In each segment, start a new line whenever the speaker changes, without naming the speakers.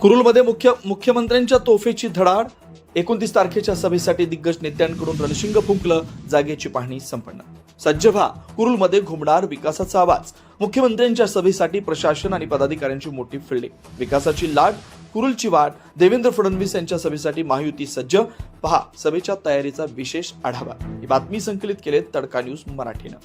कुरुलमध्ये मुख्यमंत्र्यांच्या तोफेची धडाड. 29 तारखेच्या सभेसाठी दिग्गज नेत्यांकडून रणशिंग फुंकलं. जागेची पाहणी संपन्न. सज्ज व्हा, कुरुलमध्ये घुमणार विकासाचा आवाज. मुख्यमंत्र्यांच्या सभेसाठी प्रशासन आणि पदाधिकाऱ्यांची मोठी फिल्डिंग. विकासाची लाट, कुरुलची वाट. देवेंद्र फडणवीस यांच्या सभेसाठी महायुती सज्ज. पहा सभेच्या तयारीचा विशेष आढावा. ही बातमी संकलित केले तडका न्यूज मराठीनं.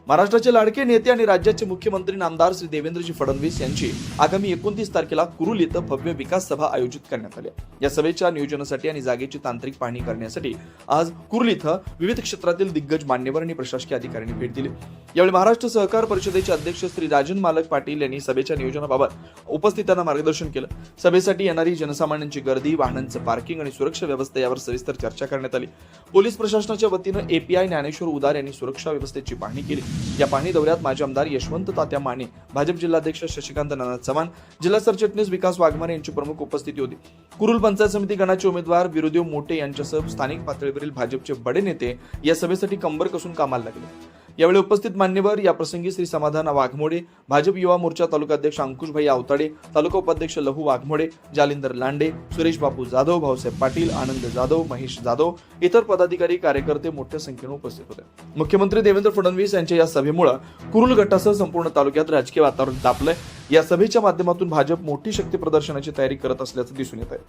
महाराष्ट्राचे लाडके नेते आणि राज्याचे मुख्यमंत्री नामदार श्री देवेंद्रजी फडणवीस यांची आगामी 29 तारखेला कुरुल इथं भव्य विकास सभा आयोजित करण्यात आली. या सभेच्या नियोजनासाठी आणि जागेची तांत्रिक पाहणी करण्यासाठी आज कुरुल इथं विविध क्षेत्रातील दिग्गज मान्यवर आणि प्रशासकीय अधिकाऱ्यांनी भेट दिली. यावेळी महाराष्ट्र सहकार परिषदेचे अध्यक्ष श्री राजन मालक पाटील यांनी सभेच्या नियोजनाबाबत उपस्थितांना मार्गदर्शन केलं. सभेसाठी येणारी जनसामान्यांची गर्दी, वाहनांचं पार्किंग आणि सुरक्षा व्यवस्था यावर सविस्तर चर्चा करण्यात आली. पोलीस प्रशासनाच्या वतीनं एपीआय ज्ञानेश्वर उदार यांनी सुरक्षा व्यवस्थेची पाहणी केली. या पाहणी दौऱ्यात माजी आमदार यशवंत तात्या माने, भाजप जिल्हाध्यक्ष शशिकांत नाना चव्हाण, जिल्हा सरचिटणीस विकास वाघमारे यांची प्रमुख उपस्थिती होती. कुरुल पंचायत समिती गणाचे उमेदवार विरोदेव मोठे यांच्यासह स्थानिक पातळीवरील भाजपचे बडे नेते या सभेसाठी कंबर कसून कामाला लागले. यावेळी उपस्थित मान्यवर या प्रसंगी श्री समाधान वाघमोडे, भाजप युवा मोर्चा तालुका अध्यक्ष अंकुशभाई आवताडे, तालुका उपाध्यक्ष लहू वाघमोडे, जालिंदर लांडे, सुरेश बापू जाधव, भाऊसाहेब पाटील, आनंद जाधव, महेश जाधव, इतर पदाधिकारी कार्यकर्ते मोठ्या संख्येने उपस्थित होते. मुख्यमंत्री देवेंद्र फडणवीस यांच्या या सभेमुळे कुरुल गटासह संपूर्ण तालुक्यात राजकीय वातावरण तापलंय. या सभेच्या माध्यमातून भाजप मोठी शक्ती प्रदर्शनाची तयारी करत असल्याचं दिसून येत आहे.